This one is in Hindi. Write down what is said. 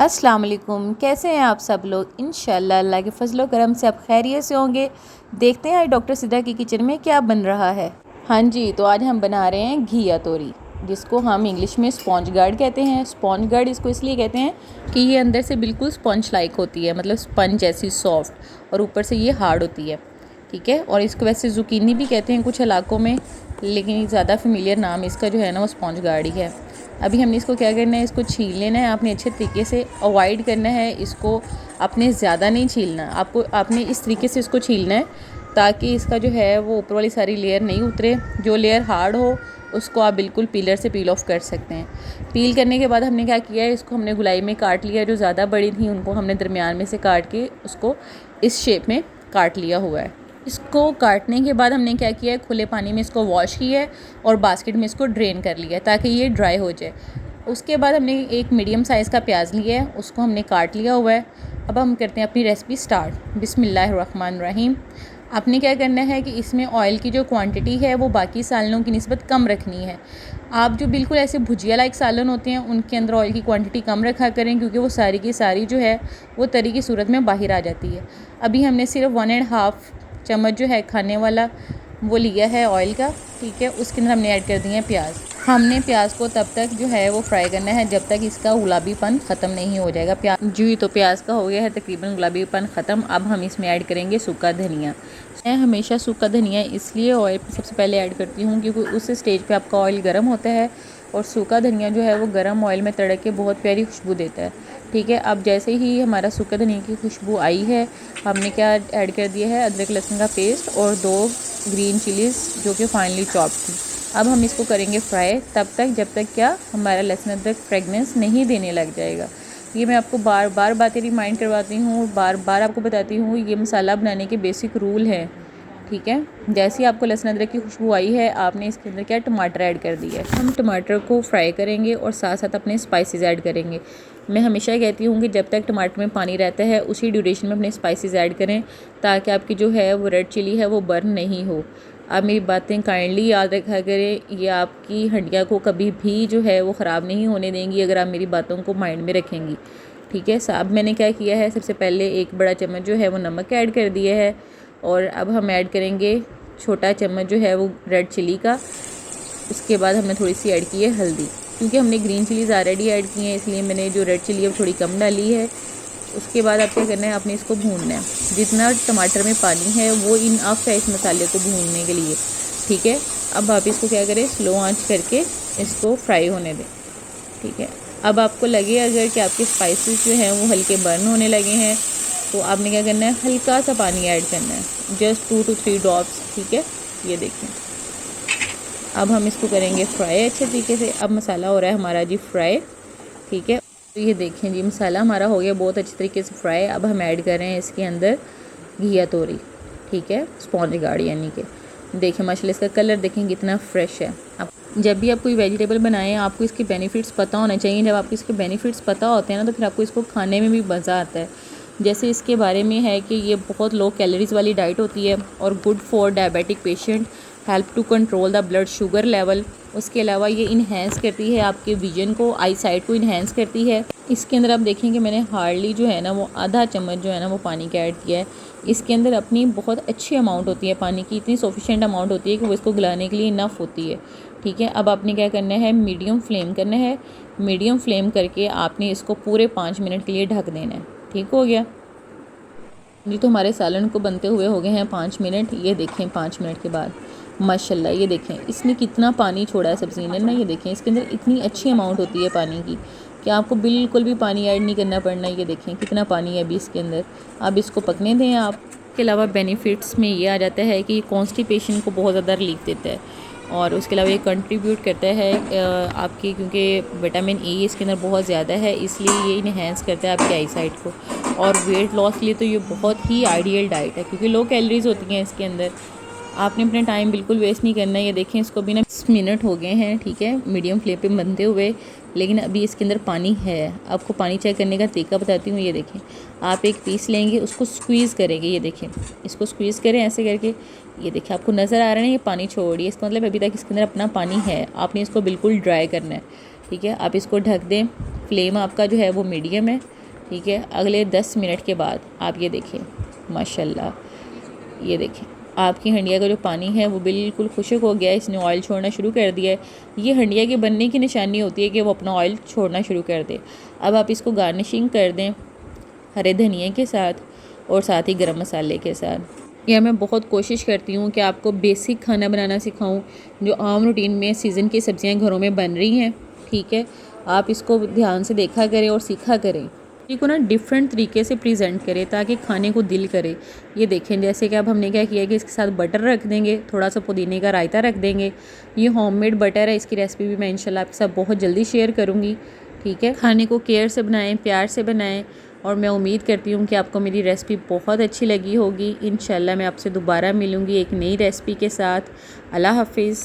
अस्सलाम वालेकुम। कैसे हैं आप सब लोग? इंशाल्लाह अल्लाह के फजलो करम से आप खैरियत से होंगे। देखते हैं आज डॉक्टर सिद्रा की किचन में क्या बन रहा है। हाँ जी, तो आज हम बना रहे हैं घिया तोरी, जिसको हम इंग्लिश में स्पॉन्ज गार्ड कहते हैं। स्पॉन्ज गार्ड इसको इसलिए कहते हैं कि ये अंदर से बिल्कुल स्पंज लाइक होती है, मतलब स्पंज जैसी सॉफ्ट, और ऊपर से ये हार्ड होती है। ठीक है, और इसको वैसे जुकीनी भी कहते हैं कुछ इलाकों में, लेकिन ज़्यादा फेमिलियर नाम इसका जो है ना वो स्पॉन्ज गार्ड ही है। अभी हमने इसको क्या करना है, इसको छील लेना है। आपने अच्छे तरीके से अवॉइड करना है इसको, आपने ज़्यादा नहीं छीलना, आपने इस तरीके से इसको छीलना है ताकि इसका जो है वो ऊपर वाली सारी लेयर नहीं उतरे। जो लेयर हार्ड हो उसको आप बिल्कुल पीलर से पील ऑफ कर सकते हैं। पील करने के बाद हमने क्या किया है, इसको हमने गुलाई में काट लिया। जो ज़्यादा बड़ी थी उनको हमने दरमियान में से काट के उसको इस शेप में काट लिया हुआ है। इसको काटने के बाद हमने क्या किया है, खुले पानी में इसको वॉश किया है और बास्केट में इसको ड्रेन कर लिया है ताकि ये ड्राई हो जाए। उसके बाद हमने एक मीडियम साइज़ का प्याज लिया है, उसको हमने काट लिया हुआ है। अब हम करते हैं अपनी रेसिपी स्टार्ट। बिस्मिल्लाहिर्रहमानिर्रहीम। आपने क्या करना है कि इसमें ऑयल की जो क्वांटिटी है वो बाकी सालनों की निस्बत कम रखनी है। आप जो बिल्कुल ऐसे भुजिया लाइक सालन होते हैं उनके अंदर ऑयल की क्वांटिटी कम रखा करें, क्योंकि वो सारी की सारी जो है वो तरी की सूरत में बाहर आ जाती है। अभी हमने सिर्फ 1.5 चम्मच जो है खाने वाला वो लिया है ऑयल का। ठीक है, उसके अंदर हमने ऐड कर दिए हैं प्याज। हमने प्याज को तब तक जो है वो फ्राई करना है जब तक इसका गुलाबीपन ख़त्म नहीं हो जाएगा। प्याज जी, तो प्याज का हो गया है तकरीबन गुलाबीपन ख़त्म। अब हम इसमें ऐड करेंगे सूखा धनिया। मैं हमेशा सूखा धनिया इसलिए ऑयल सबसे पहले ऐड करती हूँ क्योंकि उस स्टेज पे आपका ऑयल गर्म होता है और सूखा धनिया जो है वो गर्म ऑयल में तड़क के बहुत प्यारी खुशबू देता है। ठीक है, अब जैसे ही हमारा सूखा धनिया की खुशबू आई है, हमने क्या ऐड कर दिया है, अदरक लहसुन का पेस्ट और 2 ग्रीन चिलीज़ जो कि फाइनली चॉप थी। अब हम इसको करेंगे फ्राई तब तक जब तक क्या हमारा लहसुन अदरक फ्रेगनेंस नहीं देने लग जाएगा। ये मैं आपको बार बार बातें रिमाइंड करवाती हूँ, बार बार आपको बताती हूँ, ये मसाला बनाने के बेसिक रूल हैं। ठीक है, जैसे ही आपको लहसुन अदरक की खुशबू आई है, आपने इसके अंदर क्या टमाटर ऐड कर दिया है। हम टमाटर को फ्राई करेंगे और साथ साथ अपने स्पाइसेस ऐड करेंगे। मैं हमेशा कहती हूँ कि जब तक टमाटर में पानी रहता है उसी ड्यूरेशन में अपने स्पाइसेस ऐड करें ताकि आपकी जो है वो रेड चिली है वो बर्न नहीं हो। आप मेरी बातें काइंडली याद रखा करें, ये आपकी हड्डियाँ को कभी भी जो है वो ख़राब नहीं होने देंगी अगर आप मेरी बातों को माइंड में रखेंगी। ठीक है, अब मैंने क्या किया है, सबसे पहले 1 बड़ा चम्मच जो है वो नमक ऐड कर दिया है और अब हम ऐड करेंगे छोटा चम्मच जो है वो रेड चिली का। उसके बाद हमने थोड़ी सी ऐड की है हल्दी, क्योंकि हमने ग्रीन चिलीज़ ऑलरेडी ऐड की हैं इसलिए मैंने जो रेड चिली है वो थोड़ी कम डाली है। उसके बाद आप क्या करना है, आपने इसको भूनना है। जितना टमाटर में पानी है वो इनफ है इस मसाले को भूनने के लिए। ठीक है, अब आप इसको क्या करें, स्लो आंच करके इसको फ्राई होने दें। ठीक है, अब आपको लगे अगर कि आपके स्पाइसेस जो हैं वो हल्के बर्न होने लगे हैं तो आपने क्या करना है, हल्का सा पानी ऐड करना है, जस्ट 2 to 3 ड्रॉप्स। ठीक है, ये देखें। अब हम इसको करेंगे फ्राई अच्छे तरीके से। अब मसाला हो रहा है हमारा जी फ्राई। ठीक है, तो ये देखें जी मसाला हमारा हो गया बहुत अच्छे तरीके से फ्राई। अब हम ऐड कर रहे हैं इसके अंदर घिया तोरी। ठीक है, स्पॉन्ज गार्ड यानी कि देखें माशाल्लाह इसका कलर देखें कितना फ्रेश है। अब जब भी आप कोई वेजिटेबल बनाएं आपको इसके बेनिफिट्स पता होना चाहिए। जब आपको इसके बेनिफिट्स पता होते हैं ना तो फिर आपको इसको खाने में भी मज़ा आता है। जैसे इसके बारे में है कि ये बहुत लो कैलोरीज़ वाली डाइट होती है और good for diabetic patient, help to control the blood sugar level. उसके अलावा ये इन्हेंस करती है आपके विजन को, आई साइट को इन्हेंस करती है। इसके अंदर आप देखेंगे मैंने हार्डली जो है ना वो आधा चम्मच जो है ना वो पानी का ऐड किया है। इसके अंदर अपनी बहुत अच्छी अमाउंट होती है पानी की, इतनी सफिशेंट अमाउंट होती है कि वो इसको गलाने के लिए इनफ होती है। ठीक है, अब आपने क्या करना है, मीडियम फ्लेम करना है। मीडियम फ्लेम करके आपने इसको पूरे 5 मिनट के लिए ढक देना है। ठीक हो गया जी, तो हमारे सालन को बनते हुए हो गए हैं 5 मिनट। ये देखें 5 मिनट के बाद माशाल्लाह ये देखें इसने कितना पानी छोड़ा है सब्ज़ी ने ना। ये देखें इसके अंदर इतनी अच्छी अमाउंट होती है पानी की कि आपको बिल्कुल भी पानी ऐड नहीं करना पड़ना। ये देखें कितना पानी है अभी इसके अंदर। अब इसको पकने दें आप। इसके अलावा बेनिफिट्स में ये आ जाता है कि कॉन्स्टिपेशन को बहुत ज़्यादा रिलीफ देता है और उसके अलावा ये कंट्रीब्यूट करता है आपकी, क्योंकि विटामिन ई इसके अंदर बहुत ज़्यादा है इसलिए ये इन्हेंस करता है आपकी आई साइट को। और वेट लॉस के लिए तो ये बहुत ही आइडियल डाइट है क्योंकि लो कैलोरीज होती हैं इसके अंदर। आपने अपना टाइम बिल्कुल वेस्ट नहीं करना है। ये देखें इसको भी ना 20 मिनट हो गए हैं। ठीक है, मीडियम फ्लेम पे बनते हुए, लेकिन अभी इसके अंदर पानी है। आपको पानी चेक करने का तरीका बताती हूँ। ये देखें, आप एक पीस लेंगे उसको स्क्वीज़ करेंगे। ये देखें इसको स्क्वीज़ करें ऐसे करके। ये देखें आपको नज़र आ रहा है ना ये पानी छोड़िए, इसका मतलब अभी तक इसके अंदर अपना पानी है। आपने इसको बिल्कुल ड्राई करना है। ठीक है, आप इसको ढक दें फ्लेम आपका जो है वो मीडियम है, ठीक है। अगले 10 मिनट के बाद आप ये देखें, माशाल्लाह, ये देखें आपकी हंडिया का जो पानी है वो बिल्कुल खुश्क हो गया है, इसने ऑयल छोड़ना शुरू कर दिया है। ये हंडिया के बनने की निशानी होती है कि वो अपना ऑयल छोड़ना शुरू कर दे। अब आप इसको गार्निशिंग कर दें हरे धनिए के साथ और साथ ही गरम मसाले के साथ। यह मैं बहुत कोशिश करती हूँ कि आपको बेसिक खाना बनाना सिखाऊं जो आम रूटीन में सीज़न की सब्ज़ियाँ घरों में बन रही हैं, ठीक है। आप इसको ध्यान से देखा करें और सीखा करें, को ना डिफरेंट तरीके से प्रेजेंट करें ताकि खाने को दिल करे। ये देखें, जैसे कि अब हमने क्या किया कि इसके साथ बटर रख देंगे, थोड़ा सा पुदीने का रायता रख देंगे। ये होममेड बटर है, इसकी रेसिपी भी मैं इंशाल्लाह आपके साथ बहुत जल्दी शेयर करूँगी, ठीक है। खाने को केयर से बनाएं, प्यार से बनाएं और मैं उम्मीद करती हूँ कि आपको मेरी रेसिपी बहुत अच्छी लगी होगी। इंशाल्लाह मैं आपसे दोबारा मिलूँगी एक नई रेसिपी के साथ। अल्लाह हाफिज़।